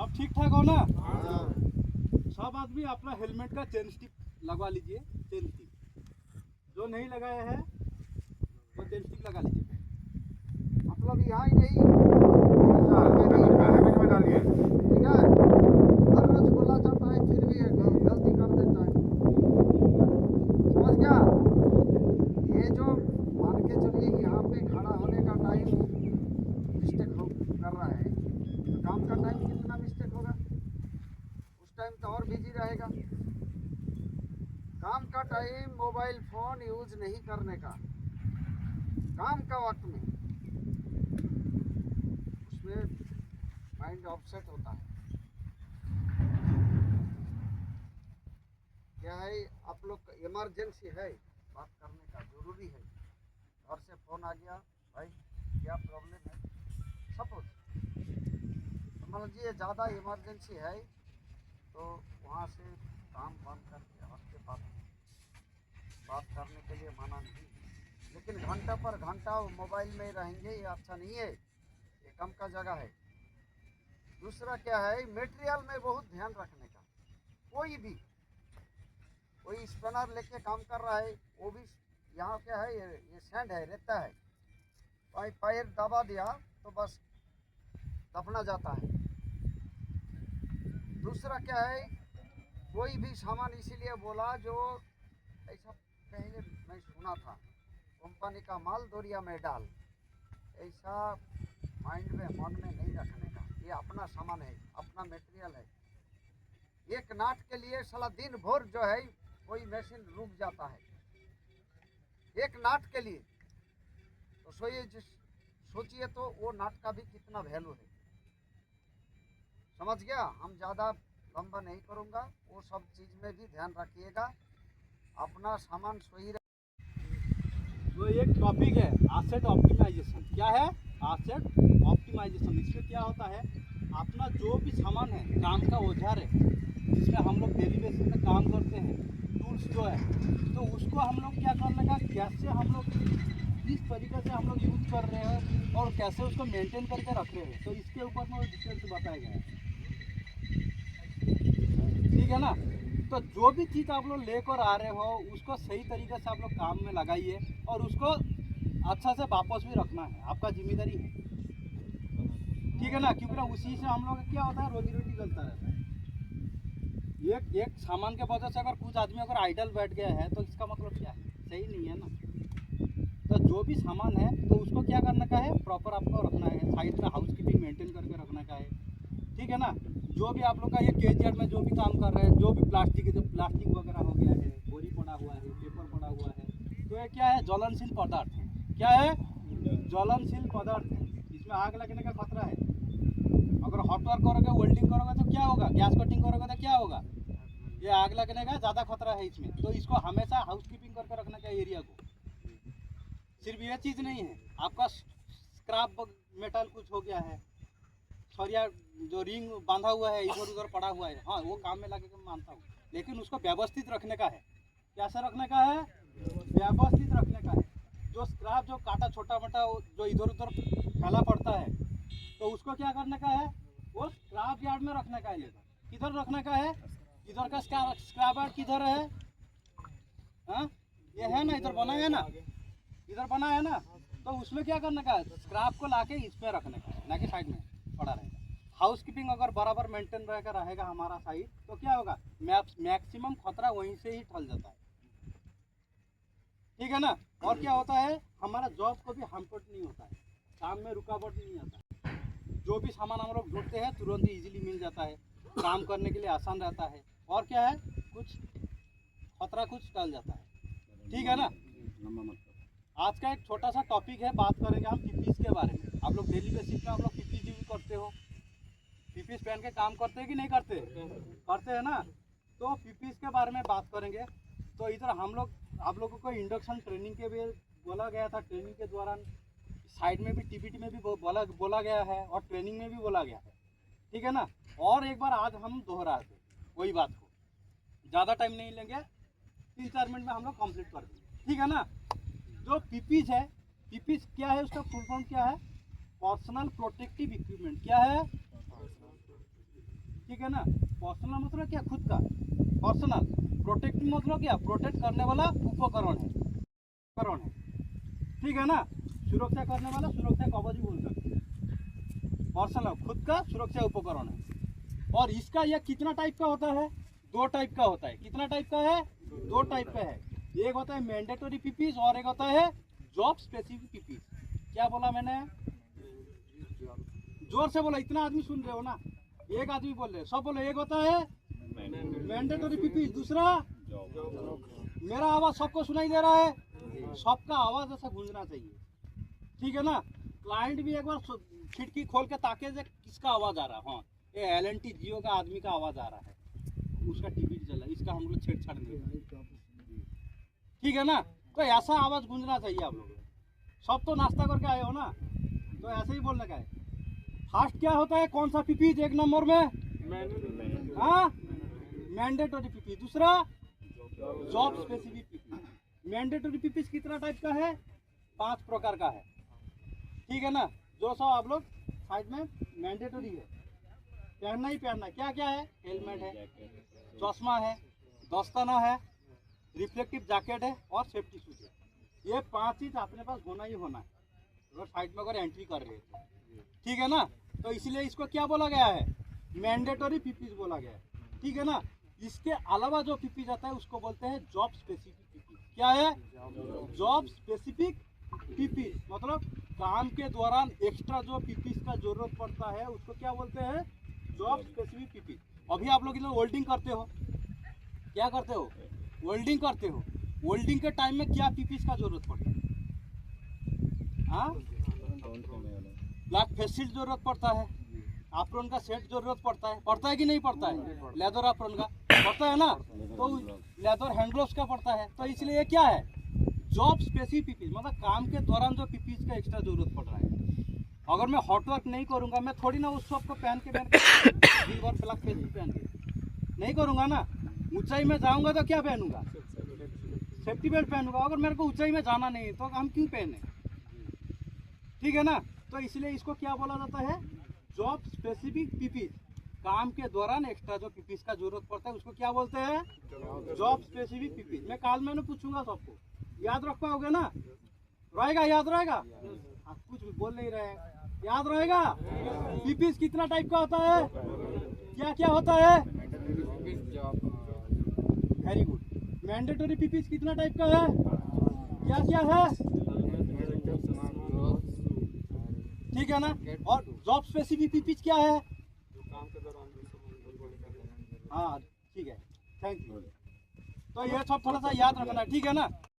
अब ठीक ठाक हो ना? सब आदमी अपना हेलमेट का चेन स्टिक लगवा लीजिए। चेन स्टिक जो नहीं लगाया है वो चेन स्टिक लगा लीजिए। मतलब यहाँ ही नहीं हेलमेट में डालिए, ठीक है। हर रोज बोला जाता है फिर भी गलती कर देता है, समझ गया। ये जो मान के चलिए यहाँ पे खड़ा होने का टाइम मिस्टेक कर रहा है, तो काम का टाइम कितना मिस्टेक होगा? उस टाइम तो और बिजी रहेगा। काम का टाइम मोबाइल फ़ोन यूज नहीं करने का, काम का वक्त में उसमें माइंड ऑफसेट होता है। क्या है, आप लोग इमरजेंसी है, बात करने का जरूरी है। घर से फ़ोन आ गया, भाई क्या प्रॉब्लम है, सपोज मान लीजिए ज़्यादा इमरजेंसी है, तो वहाँ से काम बंद करके आपके पास बात करने के लिए माना नहीं, लेकिन घंटा पर घंटा मोबाइल में रहेंगे ये अच्छा नहीं है, ये कम का जगह है। दूसरा क्या है, मटेरियल में बहुत ध्यान रखने का। कोई स्पैनर लेके काम कर रहा है, वो भी यहाँ क्या है, ये सैंड है, रेता है, पैर दबा दिया तो बस दफना जाता है। दूसरा क्या है, कोई भी सामान इसीलिए बोला जो ऐसा पहले मैं सुना था, कंपनी का माल दोरिया में डाल, ऐसा माइंड में मन में नहीं रखने का। ये अपना सामान है, अपना मटेरियल है। एक नाट के लिए साला दिन भर जो है कोई मशीन रुक जाता है, एक नाट के लिए। तो सोचिए तो वो नाट का भी कितना वैल्यू है, समझ गया। हम ज़्यादा लंबा नहीं करूँगा, वो सब चीज़ में भी ध्यान रखिएगा, अपना सामान सही। तो एक टॉपिक है एसेट ऑप्टिमाइजेशन। क्या है? Asset optimisation. इसमें क्या होता है, अपना जो भी सामान है, काम का औजार है, जिसमें हम लोग डेली बेसिस में काम करते हैं, टूल्स जो है, तो उसको हम लोग क्या करने का, कैसे हम लोग किस तरीके से हम लोग यूज कर रहे हैं और कैसे उसको मेंटेन करके रख रहे हैं, तो इसके ऊपर में डिटेल से बताया गया है, ठीक है ना। तो जो भी चीज़ आप लोग लेकर आ रहे हो उसको सही तरीके से आप लोग काम में लगाइए और उसको अच्छा से वापस भी रखना है, आपका जिम्मेदारी है, ठीक है ना। क्योंकि ना उसी से हम लोग का क्या होता है, रोजी रोटी चलता रहता है। एक सामान के वजह से अगर कुछ आदमी अगर आइडल बैठ गया है तो इसका मतलब क्या है, सही नहीं है ना। तो जो भी सामान है तो उसको क्या करने का है, प्रॉपर आपको रखना है, साइड में हाउस कीपिंग मेंटेन करके रखने का है, ठीक है ना। जो भी आप लोग का ये केजेड में जो भी काम कर रहे हैं, जो भी प्लास्टिक है, जो प्लास्टिक वगैरह हो गया है, बोरी पड़ा हुआ है, पेपर पड़ा हुआ है, तो ये क्या है, ज्वलनशील पदार्थ है। क्या है? ज्वलनशील पदार्थ है। इसमें आग लगने का खतरा है। अगर हॉट वर्क करोगे, वेल्डिंग करोगे तो क्या होगा, गैस कटिंग करोगे तो क्या होगा, ये आग लगने का ज़्यादा खतरा है इसमें। तो इसको हमेशा हाउस कीपिंग करके रखना चाहिए एरिया को। सिर्फ ये चीज़ नहीं है, आपका स्क्रैप मेटल कुछ हो गया है, सरिया जो रिंग बांधा हुआ है इधर उधर पड़ा हुआ है, हाँ वो काम में लगेगा, मैं मानता हूँ, लेकिन उसको व्यवस्थित रखने का है। कैसे रखने का है? व्यवस्थित रखने का है। जो स्क्रैप जो काटा छोटा मोटा जो इधर उधर फैला पड़ता है, तो उसको क्या करने का है, वो स्क्रैप यार्ड में रखने का है। लेकर किधर रखने का है, इधर का स्क्रैप यार्ड किधर है, हाँ ये है ना, इधर बना है ना, इधर बना है ना, तो उसमें क्या करने का है, स्क्रैप को लाके इस पे रखने का है, ना कि साइड में पड़ा रहेगा। हाउस कीपिंग अगर बराबर मेंटेन रहेगा हमारा साइड, तो क्या होगा, मैक्सिमम खतरा वहीं से ही टल जाता है, ठीक है ना। और क्या होता है, हमारा जॉब को भी हार्मफुल नहीं होता है, काम में रुकावट नहीं आता है। जो भी सामान हम लोग ढूंढते हैं तुरंत ही इजीली मिल जाता है, काम करने के लिए आसान रहता है, और क्या है, कुछ खतरा कुछ टल जाता है, ठीक है ना। आज का एक छोटा सा टॉपिक है, बात करेंगे हम पीपीस के बारे में। आप लोग डेली बेसिस में आप लोग पीपीस यूज करते हो, पीपीस पहन के काम करते हैं कि नहीं करते? करते हैं ना। तो पीपीस के बारे में बात करेंगे। तो इधर हम लोग आप लोगों को इंडक्शन ट्रेनिंग के भी बोला गया था, ट्रेनिंग के दौरान साइड में भी टीपीटी में भी बोला गया है और ट्रेनिंग में भी बोला गया है, ठीक है ना। और एक बार आज हम दोहराते वही बात को, ज़्यादा टाइम नहीं लेंगे, 3-4 मिनट में हम लोग कंप्लीट कर देंगे, ठीक है ना। जो पीपीस है, पीपीस क्या है, उसका फुल फॉर्म क्या है, पर्सनल प्रोटेक्टिव इक्विपमेंट। क्या है? ठीक है ना। पर्सनल मतलब क्या, खुद का पर्सनल। प्रोटेक्टिव मतलब क्या, प्रोटेक्ट करने वाला उपकरण है, ठीक है ना। सुरक्षा करने वाला सुरक्षा कवच भी बोल सकते हैं। पर्सनल खुद का सुरक्षा उपकरण है। और इसका यह कितना टाइप का होता है, 2 टाइप का होता है। कितना टाइप का है, 2 टाइप का है। एक होता है मैंडेटरी पीपीज और एक होता है जॉब स्पेसिफिक पीपीज। क्या बोला मैंने, जोर से बोला, इतना आदमी सुन रहे हो ना, एक आदमी बोल रहे, सब बोले। एक होता है मैंडेटरी पीपीज, दूसरा मेरा आवाज सबको सुनाई दे रहा है, सबका आवाज ऐसा गूंजना चाहिए, ठीक है ना। क्लाइंट भी एक बार खिड़की खोल के ताके से किसका आवाज आ रहा है, हाँ ये एल&टी जियो का आदमी का आवाज आ रहा है, उसका टीवी चला, इसका हम लोग छेड़छाड़ नहीं, ठीक है ना। तो ऐसा आवाज गूंजना चाहिए आप लोग। सब तो नाश्ता करके आए हो ना, तो ऐसे ही बोलने का है। फर्स्ट क्या होता है, कौन सा पीपीज एक नंबर में, हाँ मैंडेटरी पीपीज। दूसरा job specific PPs. Mandatory PPs कितना टाइप का है, 5 प्रकार का है, ठीक है ना। जो सब आप लोग साइड में मैंडेटरी है, पहनना ही पहनना। क्या क्या है, हेलमेट है, चश्मा है, दस्ताना है, रिफ्लेक्टिव जैकेट है और सेफ्टी शूज है। ये 5 चीज अपने पास होना ही होना है अगर साइड में अगर एंट्री कर रहे हैं, ठीक है ना। तो इसलिए इसको क्या बोला गया है, मैंडेटरी पीपीज बोला गया है, ठीक है ना। इसके अलावा जो पीपीज आता है उसको बोलते हैं जॉब स्पेसिफिक पीपीज। क्या है, जॉब स्पेसिफिक पीपीज, मतलब काम के दौरान एक्स्ट्रा जो पीपीज का जरूरत पड़ता है उसको क्या बोलते हैं, जॉब स्पेसिफिक पीपीज। अभी आप लोग इधर वेल्डिंग करते हो, क्या करते हो, वेल्डिंग करते हो। वेल्डिंग के टाइम में क्या पीपीज का जरूरत पड़ता है, हाँ ब्लैक फेस शील्ड जरूरत पड़ता है, एप्रॉन का सेट जरूरत पड़ता है कि नहीं पड़ता है, लेदर एप्रॉन का पड़ता है ना, तो लेदर हैंड ग्लोव्स का पड़ता है। तो इसलिए ये क्या है, जॉब स्पेसिफिक पीपीज, मतलब काम के दौरान जो पीपीज का एक्स्ट्रा जरूरत पड़ रहा है। अगर मैं हॉट वर्क नहीं करूंगा, मैं थोड़ी ना उस सब को पहन के दिन भर ब्लैक फेस शील्ड पहन के नहीं करूंगा ना। ऊंचाई में जाऊंगा तो क्या पहनूंगा, सेफ्टी बेल्ट पहनूंगा। अगर मेरे को ऊंचाई में जाना नहीं है तो हम क्यों पहने, ठीक है ना। तो इसलिए इसको क्या बोला जाता है, जॉब स्पेसिफिक पीपीज। काम के दौरान एक्स्ट्रा जो पीपीज का जरूरत पड़ता है उसको क्या बोलते हैं, जॉब स्पेसिफिक पीपीज। मैं काल मैंने पूछूंगा सबको, याद रख पाओगे ना, रहेगा, याद रहेगा। आप कुछ भी बोल नहीं रहे, याद रहेगा। पीपीज कितना टाइप का होता है, क्या क्या होता है, वेरी गुड। मैंडेटरी पीपीज कितना टाइप का है, क्या क्या है, ठीक है ना। और जॉब स्पेसिफिक पीपीज क्या है, हाँ ठीक है, थैंक यू। तो ये सब थोड़ा सा याद रखना, ठीक है ना।